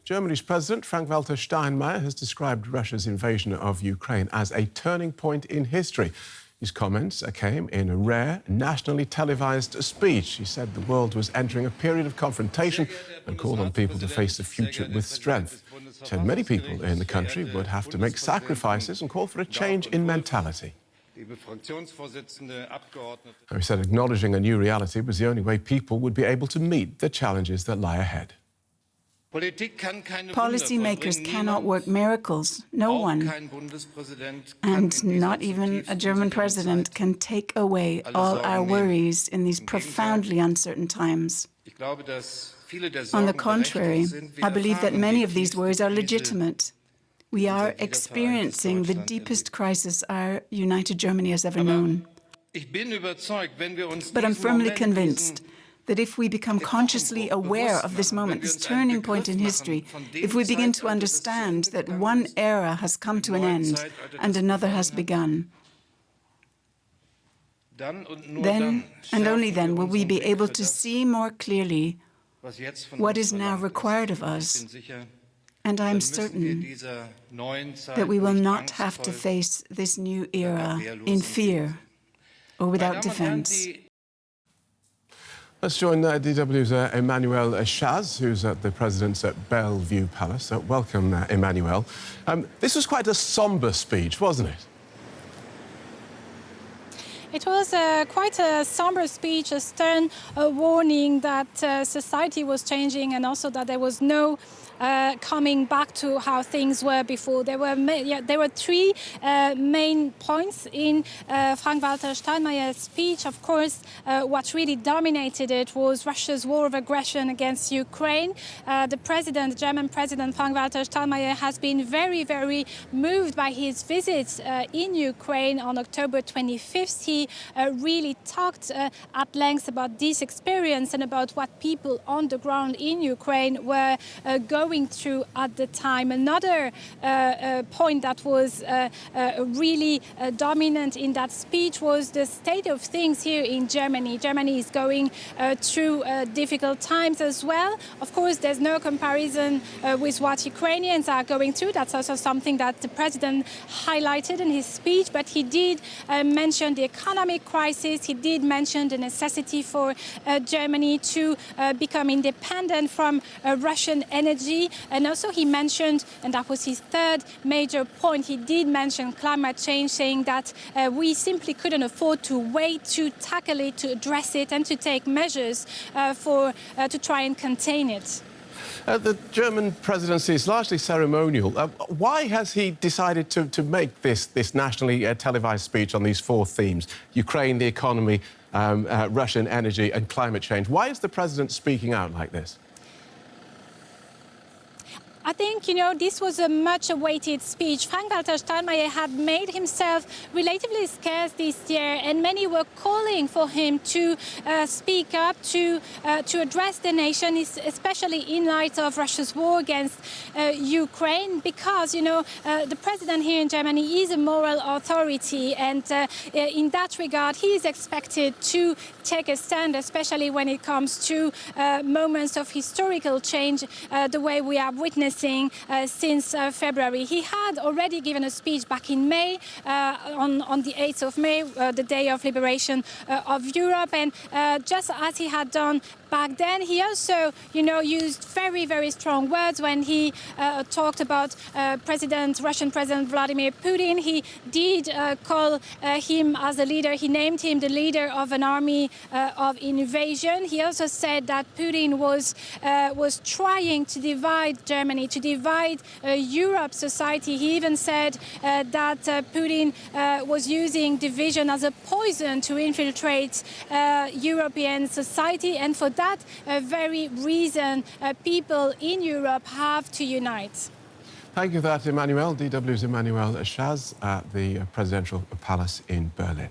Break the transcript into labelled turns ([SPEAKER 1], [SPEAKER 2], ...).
[SPEAKER 1] Germany's President Frank-Walter Steinmeier has described Russia's invasion of Ukraine as a turning point in history. His comments came in a rare, nationally televised speech. He said the world was entering a period of confrontation and called on people to face the future with strength. He said many people in the country would have to make sacrifices and called for a change in mentality. He said acknowledging a new reality was the only way people would be able to meet the challenges that lie ahead.
[SPEAKER 2] Policymakers cannot work miracles. No one, and not even a German president, can take away all our worries in these profoundly uncertain times. On the contrary, I believe that many of these worries are legitimate. We are experiencing the deepest crisis our united Germany has ever known. But I'm firmly convinced that if we become consciously aware of this moment, this turning point in history, if we begin to understand that one era has come to an end and another has begun, then and only then will we be able to see more clearly what is now required of us. And I'm certain that we will not have to face this new era in fear or without defense.
[SPEAKER 1] Let's join DW's Emmanuel Chaz, who's at the President's Bellevue Palace. Welcome, Emmanuel. This was quite a sombre speech, wasn't it?
[SPEAKER 3] It was quite a somber speech, a stern warning that society was changing and also that there was no coming back to how things were before. There were three main points in Frank-Walter Steinmeier's speech. Of course, what really dominated it was Russia's war of aggression against Ukraine. The German President Frank-Walter Steinmeier has been very, very moved by his visit in Ukraine on October 25th. He really talked at length about this experience and about what people on the ground in Ukraine were going through at the time. Another point that was really dominant in that speech was the state of things here in Germany. Germany is going through difficult times as well. Of course, there's no comparison with what Ukrainians are going through. That's also something that the president highlighted in his speech, but he did mention the economic crisis. He did mention the necessity for Germany to become independent from Russian energy. And also he mentioned, and that was his third major point, he did mention climate change, saying that we simply couldn't afford to wait to tackle it, to address it, and to take measures to try and contain it.
[SPEAKER 1] The German presidency is largely ceremonial. Why has he decided to make this nationally televised speech on these four themes? Ukraine, the economy, Russian energy and climate change. Why is the president speaking out like this?
[SPEAKER 3] I think, this was a much-awaited speech. Frank-Walter Steinmeier had made himself relatively scarce this year, and many were calling for him to speak up, to address the nation, especially in light of Russia's war against Ukraine, because, the president here in Germany is a moral authority, and in that regard, he is expected to take a stand, especially when it comes to moments of historical change, the way we are witnessing since February. He had already given a speech back in May, on the 8th of May, the day of liberation of Europe, and just as he had done back then, he also, used very, very strong words when he talked about Russian President Vladimir Putin. He did call him as a leader. He named him the leader of an army of invasion. He also said that Putin was trying to divide Germany, to divide Europe's society. He even said that Putin was using division as a poison to infiltrate European society, and for that very reason, people in Europe have to unite.
[SPEAKER 1] Thank you for that, Emmanuel. DW's Emmanuel Chaz at the Presidential Palace in Berlin.